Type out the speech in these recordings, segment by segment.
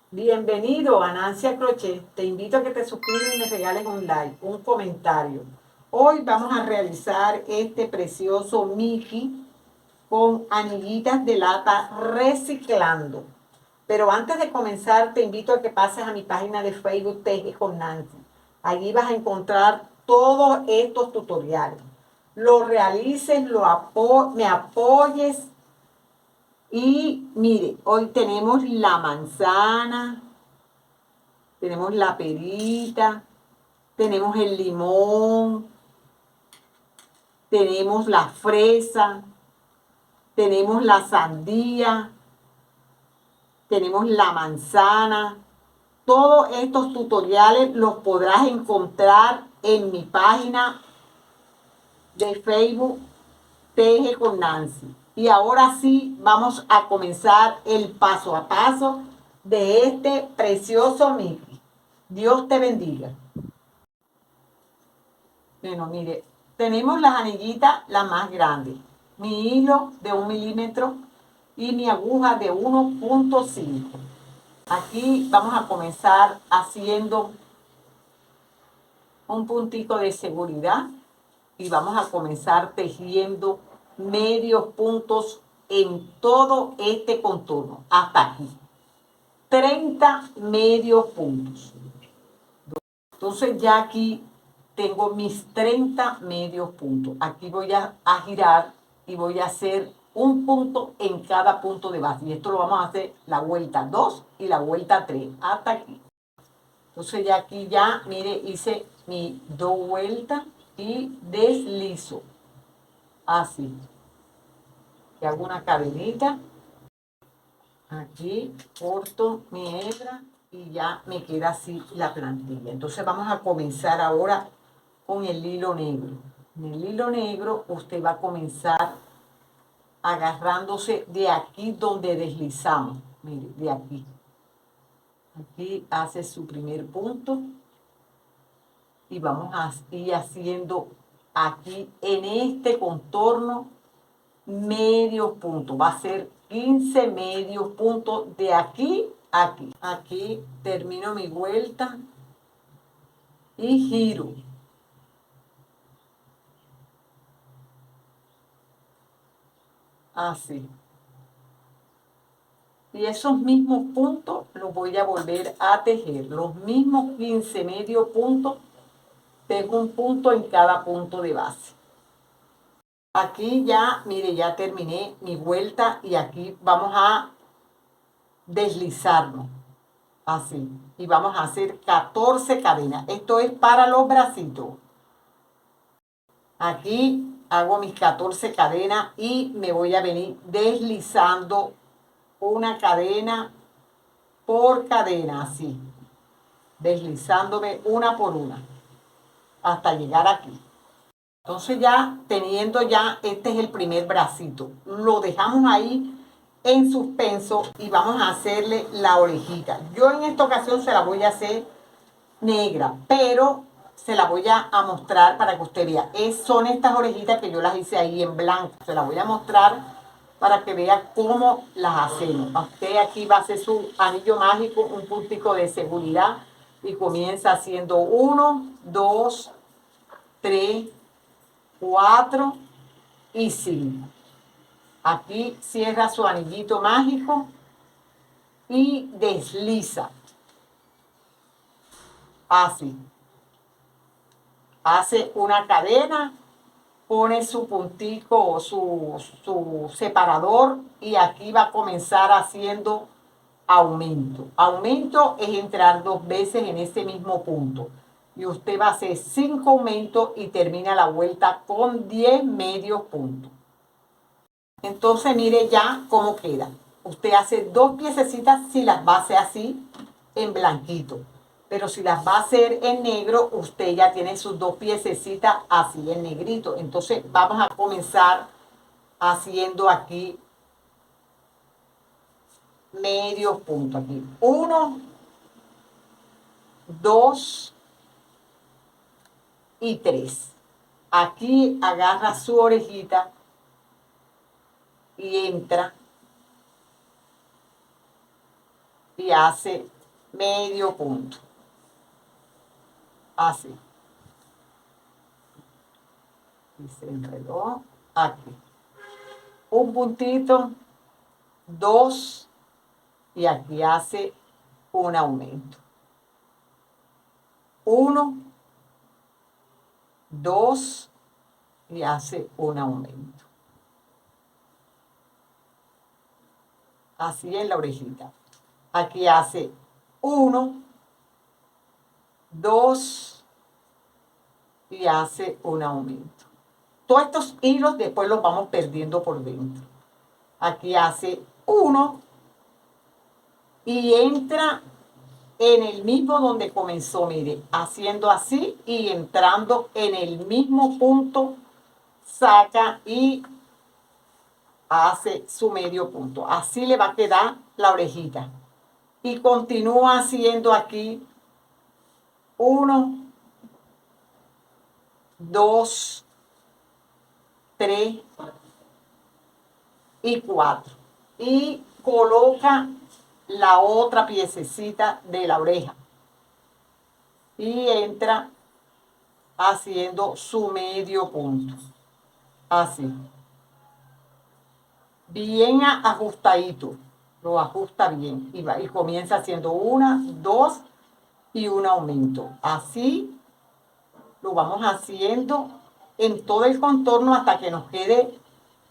Bienvenido a Nancy Crochet. Te invito a que te suscribas y me regales un like, un comentario. Hoy vamos a realizar este precioso Mickey con anillitas de lata reciclando. Pero antes de comenzar, te invito a que pases a mi página de Facebook Teje con Nancy. Allí vas a encontrar todos estos tutoriales. Lo realices, me apoyes. Y mire, hoy tenemos la manzana, tenemos la perita, tenemos el limón, tenemos la fresa, tenemos la sandía, tenemos la manzana. Todos estos tutoriales los podrás encontrar en mi página de Facebook Teje con Nancy. Y ahora sí vamos a comenzar el paso a paso de este precioso Mickey. Dios te bendiga. Bueno, mire, tenemos las anillitas, la más grande, mi hilo de 1 milímetro y mi aguja de 1.5. Aquí vamos a comenzar haciendo un puntico de seguridad y vamos a comenzar tejiendo medios puntos en todo este contorno, hasta aquí. 30 medios puntos. Entonces ya aquí tengo mis 30 medios puntos. Aquí voy a girar y voy a hacer un punto en cada punto de base. Y esto lo vamos a hacer la vuelta 2 y la vuelta 3, hasta aquí. Entonces ya aquí ya, mire, hice mi 2 vueltas y deslizo. Así. Y hago una cadenita. Aquí corto mi hebra y ya me queda así la plantilla. Entonces vamos a comenzar ahora con el hilo negro. En el hilo negro usted va a comenzar agarrándose de aquí donde deslizamos. Mire, de aquí. Aquí hace su primer punto y vamos a ir haciendo aquí en este contorno medio punto. Va a ser 15 medios puntos de aquí a aquí. Aquí termino mi vuelta y giro. Así. Y esos mismos puntos los voy a volver a tejer. Los mismos 15 medio puntos, tejo un punto en cada punto de base. Aquí ya, mire, ya terminé mi vuelta y aquí vamos a deslizarnos. Así. Y vamos a hacer 14 cadenas. Esto es para los bracitos. Aquí hago mis 14 cadenas y me voy a venir deslizando una cadena por cadena, así. Deslizándome una por una hasta llegar aquí. Entonces ya teniendo ya, este es el primer bracito. Lo dejamos ahí en suspenso y vamos a hacerle la orejita. Yo en esta ocasión se la voy a hacer negra, pero se la voy a mostrar para que usted vea. Son estas orejitas que yo las hice ahí en blanco. Se las voy a mostrar para que vea cómo las hacemos. Usted aquí va a hacer su anillo mágico, un puntico de seguridad y comienza haciendo 1, 2, 3, 4 y 5. Aquí cierra su anillito mágico y desliza. Así. Hace una cadena, pone su puntico o su separador y aquí va a comenzar haciendo aumento. Aumento es entrar 2 veces en ese mismo punto. Y usted va a hacer 5 aumentos y termina la vuelta con 10 medios puntos. Entonces mire ya cómo queda. Usted hace 2 piececitas si las va a hacer así en blanquito. Pero si las va a hacer en negro, usted ya tiene sus 2 piececitas así en negrito. Entonces vamos a comenzar haciendo aquí medios puntos. Aquí 1, 2 y 3. Aquí agarra su orejita y entra y hace medio punto. Así. Y se enredó aquí. Un puntito, dos, y aquí hace un aumento. 1, 2, y hace un aumento. Así en la orejita. Aquí hace 1, 2, y hace un aumento. Todos estos hilos después los vamos perdiendo por dentro. Aquí hace 1 y entra en el mismo donde comenzó, mire, haciendo así y entrando en el mismo punto, saca y hace su medio punto. Así le va a quedar la orejita. Y continúa haciendo aquí 1, 2, 3 y 4. Y coloca la otra piececita de la oreja. Y entra haciendo su medio punto. Así. Bien ajustadito. Lo ajusta bien. Y comienza haciendo 1, 2 y un aumento. Así lo vamos haciendo en todo el contorno hasta que nos quede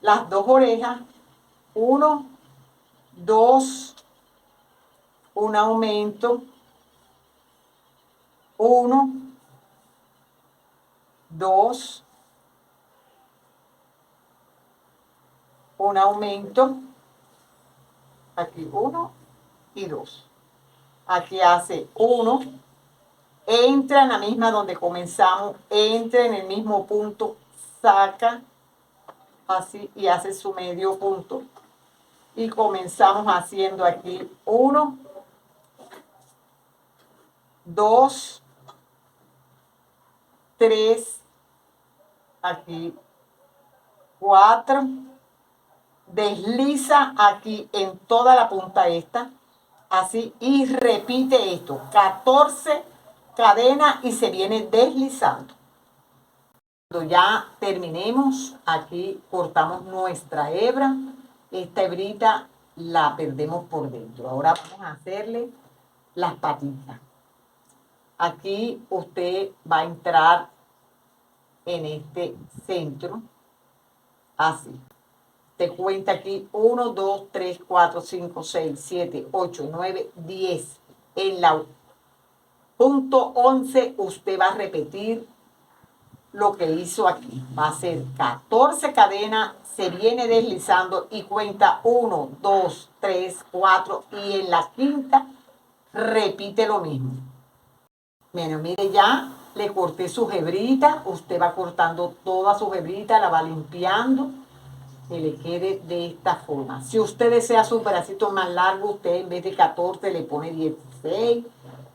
las dos orejas. 1, 2, un aumento. 1, 2, un aumento. Aquí 1 y 2. Aquí hace 1. Entra en la misma donde comenzamos. Entra en el mismo punto. Saca. Así y hace su medio punto. Y comenzamos haciendo aquí 1, 2, 3, aquí 4, desliza aquí en toda la punta esta, así, y repite esto, 14 cadenas y se viene deslizando. Cuando ya terminemos, aquí cortamos nuestra hebra, esta hebrita la perdemos por dentro. Ahora vamos a hacerle las patitas. Aquí usted va a entrar en este centro, así. Te cuenta aquí 1, 2, 3, 4, 5, 6, 7, 8, 9, 10. En la punto 11 usted va a repetir lo que hizo aquí. Va a ser 14 cadenas, se viene deslizando y cuenta 1, 2, 3, 4 y en la quinta repite lo mismo. Bueno, mire, ya le corté su hebrita. Usted va cortando toda su hebrita, la va limpiando que le quede de esta forma. Si usted desea su pedacito más largo, usted en vez de 14 le pone 16,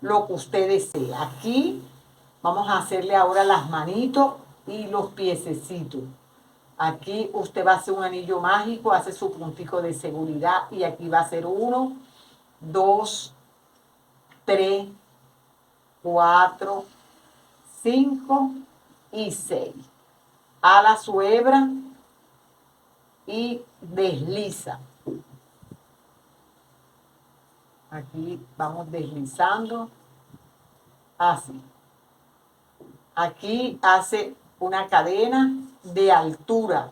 lo que usted desee. Aquí vamos a hacerle ahora las manitos y los piececitos. Aquí usted va a hacer un anillo mágico, hace su puntico de seguridad y aquí va a ser 1, 2, 3, 4, 5 y 6. Ala su hebra y desliza. Aquí vamos deslizando así. Aquí hace una cadena de altura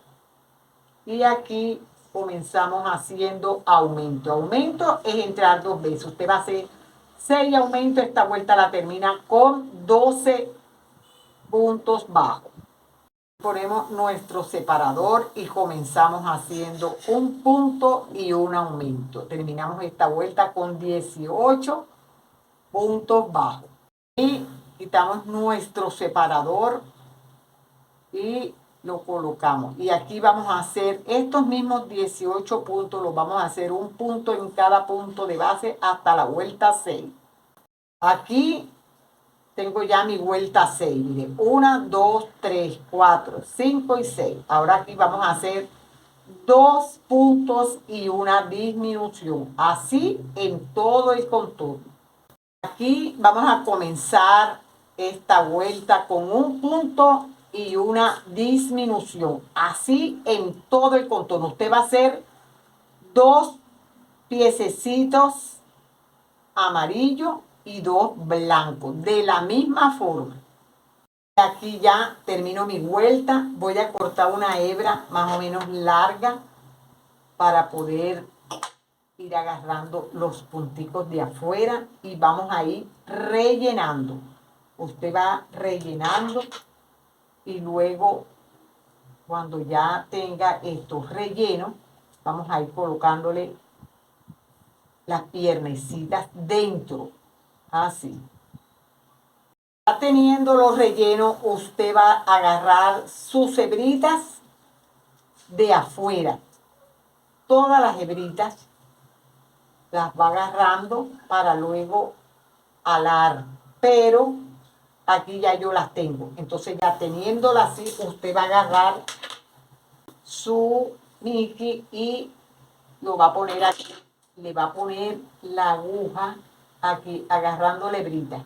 y aquí comenzamos haciendo aumento. Aumento es entrar 2 veces. Usted va a hacer 6 aumentos. Esta vuelta la termina con 12 puntos bajos. Ponemos nuestro separador y comenzamos haciendo un punto y un aumento. Terminamos esta vuelta con 18 puntos bajos. Y quitamos nuestro separador y lo colocamos. Y aquí vamos a hacer estos mismos 18 puntos. Los vamos a hacer un punto en cada punto de base hasta la vuelta 6. Aquí tengo ya mi vuelta 6. Mire, 1, 2, 3, 4, 5 y 6. Ahora aquí vamos a hacer 2 puntos y una disminución. Así en todo el contorno. Aquí vamos a comenzar esta vuelta con un punto y una disminución. Así en todo el contorno. Usted va a hacer 2 piececitos amarillos y 2 blancos. De la misma forma. Aquí ya termino mi vuelta. Voy a cortar una hebra más o menos larga para poder ir agarrando los punticos de afuera y vamos a ir rellenando. Usted va rellenando y luego cuando ya tenga estos rellenos, vamos a ir colocándole las piernecitas dentro, así. Ya teniendo los rellenos, usted va a agarrar sus hebritas de afuera. Todas las hebritas las va agarrando para luego alar, pero aquí ya yo las tengo. Entonces ya teniéndolas así, usted va a agarrar su Mickey y lo va a poner aquí. Le va a poner la aguja aquí, agarrando la hebrita.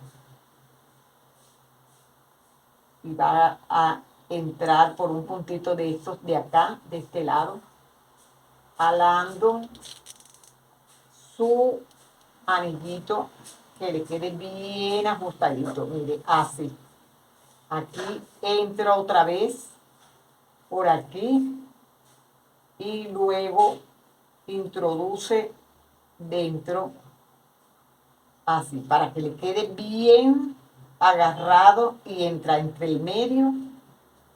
Y va a entrar por un puntito de estos de acá, de este lado, alando su anillito que le quede bien ajustadito, mire, así. Aquí entra otra vez por aquí y luego introduce dentro, así, para que le quede bien agarrado y entra entre el medio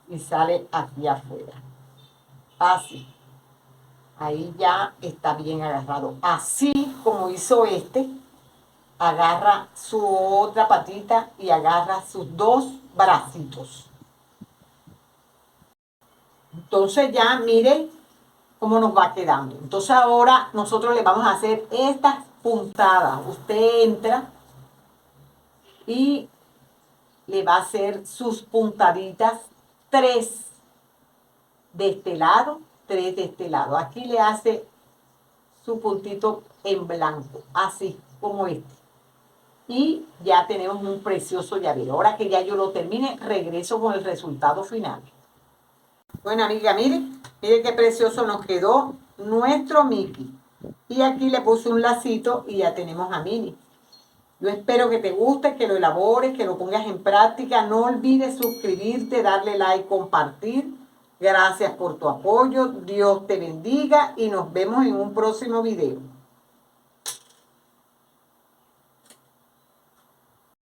y sale aquí afuera. Así. Ahí ya está bien agarrado. Así como hizo este, agarra su otra patita y agarra sus 2 bracitos. Entonces ya miren cómo nos va quedando. Entonces ahora nosotros le vamos a hacer estas puntadas. Usted entra y le va a hacer sus puntaditas, 3 de este lado, 3 de este lado. Aquí le hace su puntito en blanco, así como este. Y ya tenemos un precioso llavero. Ahora que ya yo lo termine, regreso con el resultado final. Bueno, amiga, miren qué precioso nos quedó nuestro Mickey. Y aquí le puse un lacito y ya tenemos a Minnie. Yo espero que te guste, que lo elabores, que lo pongas en práctica. No olvides suscribirte, darle like, compartir. Gracias por tu apoyo. Dios te bendiga y nos vemos en un próximo video.